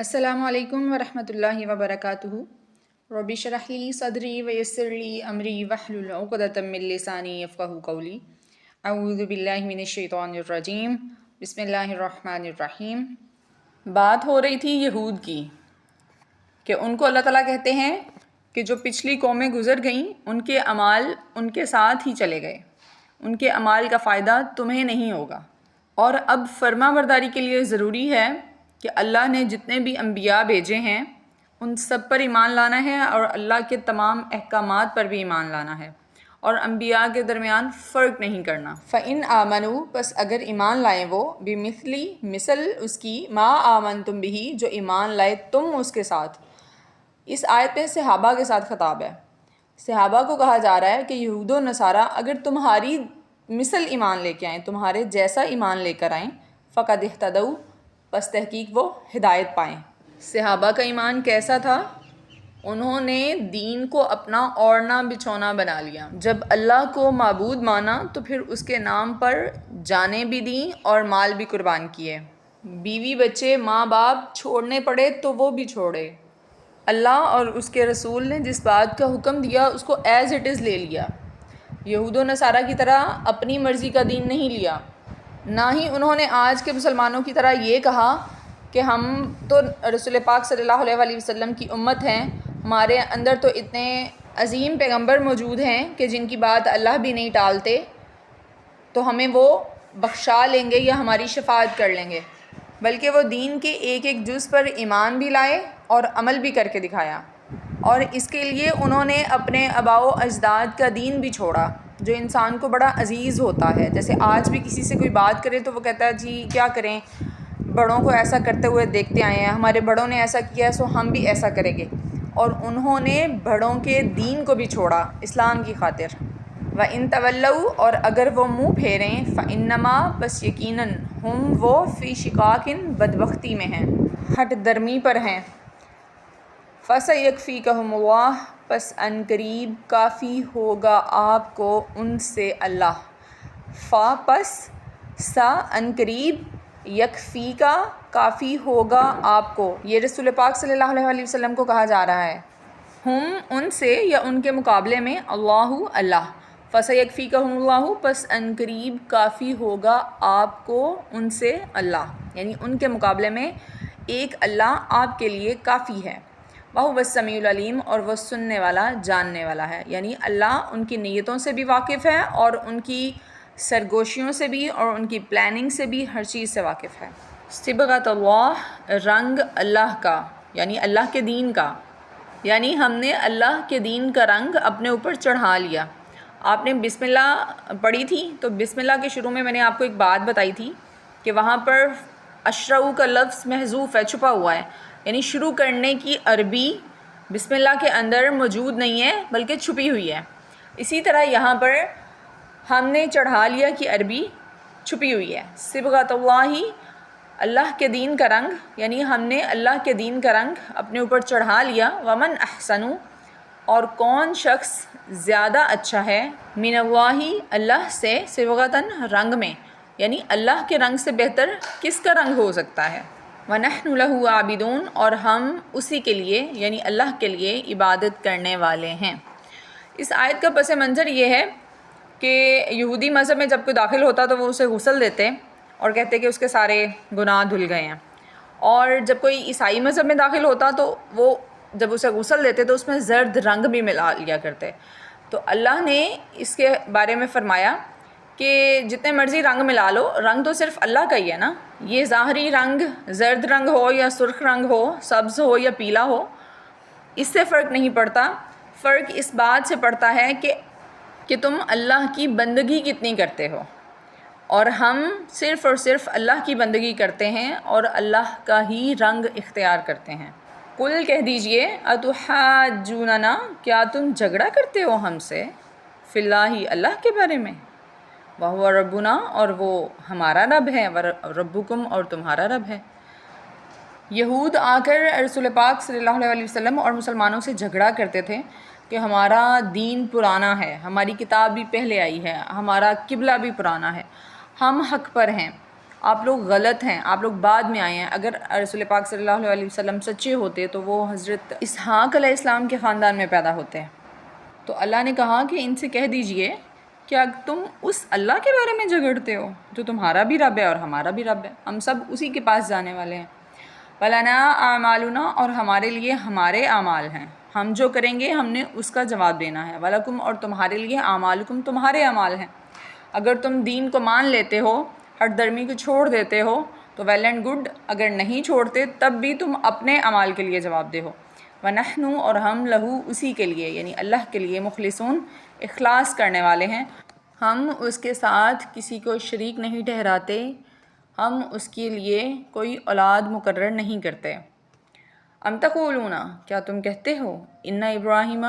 السلام علیکم ورحمۃ اللہ وبرکاتہ۔ رب اشرح لی صدری ویسر لی امری واحلل عقدۃ من لسانی یفقہوا قولی۔ اعوذ باللہ من الشیطان الرجیم، بسم اللہ الرحمن الرحیم۔ بات ہو رہی تھی یہود کی کہ ان کو اللہ تعالیٰ کہتے ہیں کہ جو پچھلی قومیں گزر گئیں ان کے اعمال ان کے ساتھ ہی چلے گئے، ان کے اعمال کا فائدہ تمہیں نہیں ہوگا، اور اب فرما برداری کے لیے ضروری ہے کہ اللہ نے جتنے بھی انبیاء بھیجے ہیں ان سب پر ایمان لانا ہے، اور اللہ کے تمام احکامات پر بھی ایمان لانا ہے، اور انبیاء کے درمیان فرق نہیں کرنا۔ فَإِنْ آمَنُوا، پس اگر ایمان لائیں وہ، بِمِثْلِ، مثل اس کی، مَا آمَنْتُمْ بِهِ، جو ایمان لائے تم اس کے ساتھ۔ اس آیت میں صحابہ کے ساتھ خطاب ہے۔ صحابہ کو کہا جا رہا ہے کہ یہود و نصارہ اگر تمہاری مثل ایمان لے کے آئیں، تمہارے جیسا ایمان لے کر آئیں، فَقَدْ اهْتَدَوْا، پس تحقیق وہ ہدایت پائیں۔ صحابہ کا ایمان کیسا تھا؟ انہوں نے دین کو اپنا اوڑھنا بچھونا بنا لیا۔ جب اللہ کو معبود مانا تو پھر اس کے نام پر جانیں بھی دیں اور مال بھی قربان کیے، بیوی بچے ماں باپ چھوڑنے پڑے تو وہ بھی چھوڑے۔ اللہ اور اس کے رسول نے جس بات کا حکم دیا اس کو ایز اٹ از لے لیا۔ یہود و نصارہ کی طرح اپنی مرضی کا دین نہیں لیا، نہ ہی انہوں نے آج کے مسلمانوں کی طرح یہ کہا کہ ہم تو رسول پاک صلی اللہ علیہ وسلم کی امت ہیں، ہمارے اندر تو اتنے عظیم پیغمبر موجود ہیں کہ جن کی بات اللہ بھی نہیں ٹالتے، تو ہمیں وہ بخشا لیں گے یا ہماری شفاعت کر لیں گے۔ بلکہ وہ دین کے ایک ایک جز پر ایمان بھی لائے اور عمل بھی کر کے دکھایا، اور اس کے لیے انہوں نے اپنے آباء و اجداد کا دین بھی چھوڑا جو انسان کو بڑا عزیز ہوتا ہے۔ جیسے آج بھی کسی سے کوئی بات کرے تو وہ کہتا ہے جی کیا کریں، بڑوں کو ایسا کرتے ہوئے دیکھتے آئے ہیں، ہمارے بڑوں نے ایسا کیا ہے سو ہم بھی ایسا کریں گے، اور انہوں نے بڑوں کے دین کو بھی چھوڑا اسلام کی خاطر۔ وَإِن تَوَلَّوْا، اور اگر وہ منہ پھیریں، فَإِنَّمَا، بس یقیناً، ہم وہ فی شقاق، بدبختی میں ہیں، ہٹ درمی پر ہیں۔ فَسَيَكْفِيكَهُمُ اللَّهُ، پس ان قریب کافی ہوگا آپ کو ان سے اللہ۔ پس سا ان قریب، یکفیکا کافی ہوگا آپ کو، یہ رسول پاک صلی اللہ علیہ وسلم کو کہا جا رہا ہے، ہم ان سے یا ان کے مقابلے میں، اللہ اللہ۔ فَسَيَكْفِيكَهُمُ اللَّهُ، پس ان قریب کافی ہوگا آپ کو ان سے اللہ، یعنی ان کے مقابلے میں ایک اللہ آپ کے لیے کافی ہے۔ وَهُوَ السَّمِيعُ الْعَلِيمُ، اور وہ سننے والا جاننے والا ہے، یعنی اللہ ان کی نیتوں سے بھی واقف ہے اور ان کی سرگوشیوں سے بھی اور ان کی پلاننگ سے بھی، ہر چیز سے واقف ہے۔ صبغۃ اللہ، رنگ اللہ کا، یعنی اللہ کے دین کا، یعنی ہم نے اللہ کے دین کا رنگ اپنے اوپر چڑھا لیا۔ آپ نے بسم اللہ پڑھی تھی تو بسم اللہ کے شروع میں نے آپ کو ایک بات بتائی تھی کہ وہاں پر اشرعوا کا لفظ محذوف ہے، چھپا ہوا ہے، یعنی شروع کرنے کی عربی بسم اللہ کے اندر موجود نہیں ہے بلکہ چھپی ہوئی ہے۔ اسی طرح یہاں پر ہم نے چڑھا لیا کی عربی چھپی ہوئی ہے۔ صبغۃ اللہ، اللہ کے دین کا رنگ، یعنی ہم نے اللہ کے دین کا رنگ اپنے اوپر چڑھا لیا۔ ومن احسن، اور کون شخص زیادہ اچھا ہے، من اللہ، اللہ سے، صبغۃً، رنگ میں، یعنی اللہ کے رنگ سے بہتر کس کا رنگ ہو سکتا ہے۔ وَنَحْنُ لَهُ عَابِدُونَ، اور ہم اسی کے لیے یعنی اللہ کے لیے عبادت کرنے والے ہیں۔ اس آیت کا پس منظر یہ ہے کہ یہودی مذہب میں جب کوئی داخل ہوتا تو وہ اسے غسل دیتے اور کہتے کہ اس کے سارے گناہ دھل گئے ہیں، اور جب کوئی عیسائی مذہب میں داخل ہوتا تو وہ جب اسے غسل دیتے تو اس میں زرد رنگ بھی ملا لیا کرتے۔ تو اللہ نے اس کے بارے میں فرمایا کہ جتنے مرضی رنگ ملا لو، رنگ تو صرف اللہ کا ہی ہے نا، یہ ظاہری رنگ زرد رنگ ہو یا سرخ رنگ ہو، سبز ہو یا پیلا ہو، اس سے فرق نہیں پڑتا۔ فرق اس بات سے پڑتا ہے کہ تم اللہ کی بندگی کتنی کرتے ہو، اور ہم صرف اور صرف اللہ کی بندگی کرتے ہیں اور اللہ کا ہی رنگ اختیار کرتے ہیں۔ قل، کہہ دیجئے، اتحاجوننا، کیا تم جھگڑا کرتے ہو ہم سے، فی اللہ، اللہ کے بارے میں، وَهُوَ ربنا، اور وہ ہمارا رب ہے، ربکم، اور تمہارا رب ہے۔ یہود آ کر رسول پاک صلی اللہ علیہ وسلم اور مسلمانوں سے جھگڑا کرتے تھے کہ ہمارا دین پرانا ہے، ہماری کتاب بھی پہلے آئی ہے، ہمارا قبلہ بھی پرانا ہے، ہم حق پر ہیں، آپ لوگ غلط ہیں، آپ لوگ بعد میں آئے ہیں۔ اگر رسول پاک صلی اللہ علیہ وسلم سچے ہوتے تو وہ حضرت اسحاق علیہ السلام کے خاندان میں پیدا ہوتے ہیں۔ تو اللہ نے کہا کہ ان سے کہہ دیجئے کیا تم اس اللہ کے بارے میں جھگڑتے ہو جو تمہارا بھی رب ہے اور ہمارا بھی رب ہے، ہم سب اسی کے پاس جانے والے ہیں۔ وَلَنَا أَعْمَالُنَا، اور ہمارے لیے ہمارے اعمال ہیں، ہم جو کریں گے ہم نے اس کا جواب دینا ہے۔ وَلَكُمْ، اور تمہارے لیے اعمالکم، تمہارے اعمال ہیں۔ اگر تم دین کو مان لیتے ہو، ہٹ درمی کو چھوڑ دیتے ہو تو ویل اینڈ گڈ، اگر نہیں چھوڑتے تب بھی تم اپنے اعمال کے لیے جواب دہ ہو۔ وَنَحْنُ، اور ہم لہو، اسی کے لیے یعنی اللہ کے لیے، مخلصون، اخلاص کرنے والے ہیں، ہم اس کے ساتھ کسی کو شریک نہیں ٹھہراتے، ہم اس کے لیے کوئی اولاد مقرر نہیں کرتے۔ ام تقولون، کیا تم کہتے ہو، ان ابراہیم،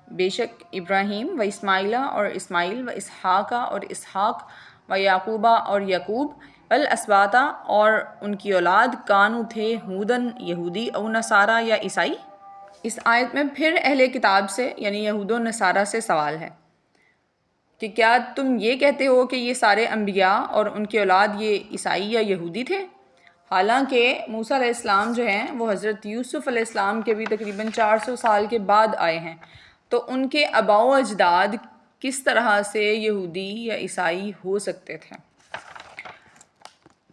بے شک ابراہیم، و اسماعیل، اور اسماعیل، و اسحاق، اور اسحاق، و یعقوبہ، اور یعقوب، والاسباط، اور ان کی اولاد، کانو تھے، ہودن، یہودی، او نصارہ، یا عیسائی۔ اس آیت میں پھر اہل کتاب سے یعنی یہود و نصارہ سے سوال ہے کہ کیا تم یہ کہتے ہو کہ یہ سارے انبیاء اور ان کی اولاد یہ عیسائی یا یہودی تھے؟ حالانکہ موسیٰ علیہ السلام جو ہیں وہ حضرت یوسف علیہ السلام کے بھی تقریباً 400 سال کے بعد آئے ہیں، تو ان کے آباء و اجداد کس طرح سے یہودی یا عیسائی ہو سکتے تھے؟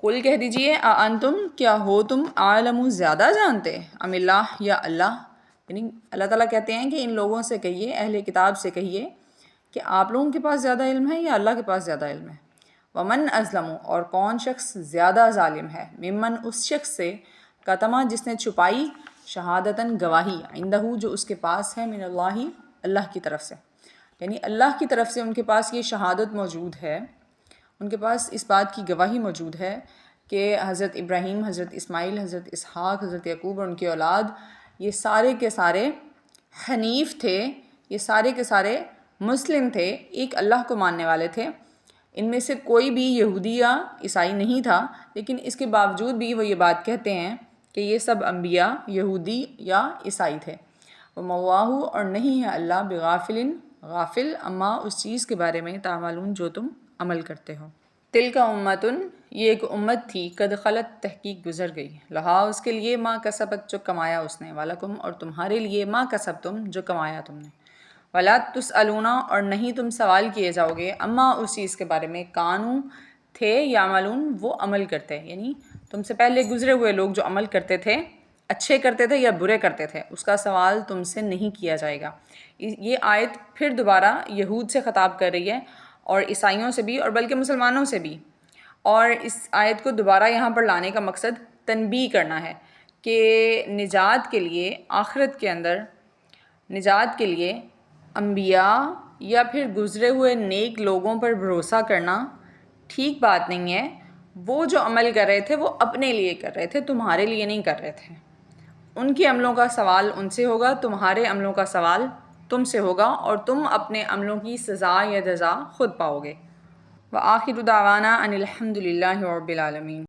قل، کہہ دیجئے، انتم، کیا ہو تم، عالم، زیادہ جانتے، ام اللہ، یا اللہ، یعنی اللہ تعالیٰ کہتے ہیں کہ ان لوگوں سے کہیے، اہل کتاب سے کہیے کہ آپ لوگوں کے پاس زیادہ علم ہے یا اللہ کے پاس زیادہ علم ہے۔ ومن ازلم، اور کون شخص زیادہ ظالم ہے، ممن، اس شخص سے، کتما، جس نے چھپائی، شہادتاً، گواہی، عندہ، جو اس کے پاس ہے، من اللہ، اللہ کی طرف سے، یعنی اللہ کی طرف سے ان کے پاس یہ شہادت موجود ہے، ان کے پاس اس بات کی گواہی موجود ہے کہ حضرت ابراہیم، حضرت اسماعیل، حضرت اسحاق، حضرت یعقوب اور ان کی اولاد یہ سارے کے سارے حنیف تھے، یہ سارے کے سارے مسلم تھے، ایک اللہ کو ماننے والے تھے، ان میں سے کوئی بھی یہودی یا عیسائی نہیں تھا، لیکن اس کے باوجود بھی وہ یہ بات کہتے ہیں کہ یہ سب انبیاء یہودی یا عیسائی تھے۔ وَمَا اللَّهُ، اور نہیں ہے اللہ، بغافل، غافل، اما، اس چیز کے بارے میں، تعملون، جو تم عمل کرتے ہو۔ تلک امتن، یہ ایک امت تھی، قد خلت، تحقیق گزر گئی، لہا، اس کے لیے، ما کسبت، جو کمایا اس نے، ولکم، اور تمہارے لیے، ما کسبتم، جو کمایا تم نے، ولا تسألون، اور نہیں تم سوال کیے جاؤ گے، اما، اس چیز کے بارے میں، کانو، تھے، یعملون، وہ عمل کرتے، یعنی تم سے پہلے گزرے ہوئے لوگ جو عمل کرتے تھے، اچھے کرتے تھے یا برے کرتے تھے، اس کا سوال تم سے نہیں کیا جائے گا۔ یہ آیت پھر دوبارہ یہود سے خطاب کر رہی ہے، اور عیسائیوں سے بھی، اور بلکہ مسلمانوں سے بھی، اور اس آیت کو دوبارہ یہاں پر لانے کا مقصد تنبیہ کرنا ہے کہ نجات کے لیے، آخرت کے اندر نجات کے لیے انبیاء یا پھر گزرے ہوئے نیک لوگوں پر بھروسہ کرنا ٹھیک بات نہیں ہے۔ وہ جو عمل کر رہے تھے وہ اپنے لیے کر رہے تھے، تمہارے لیے نہیں کر رہے تھے۔ ان کے عملوں کا سوال ان سے ہوگا، تمہارے عملوں کا سوال تم سے ہوگا، اور تم اپنے عملوں کی سزا یا جزا خود پاؤ گے۔ وآخر دعوانا ان الحمد للہ رب العالمین۔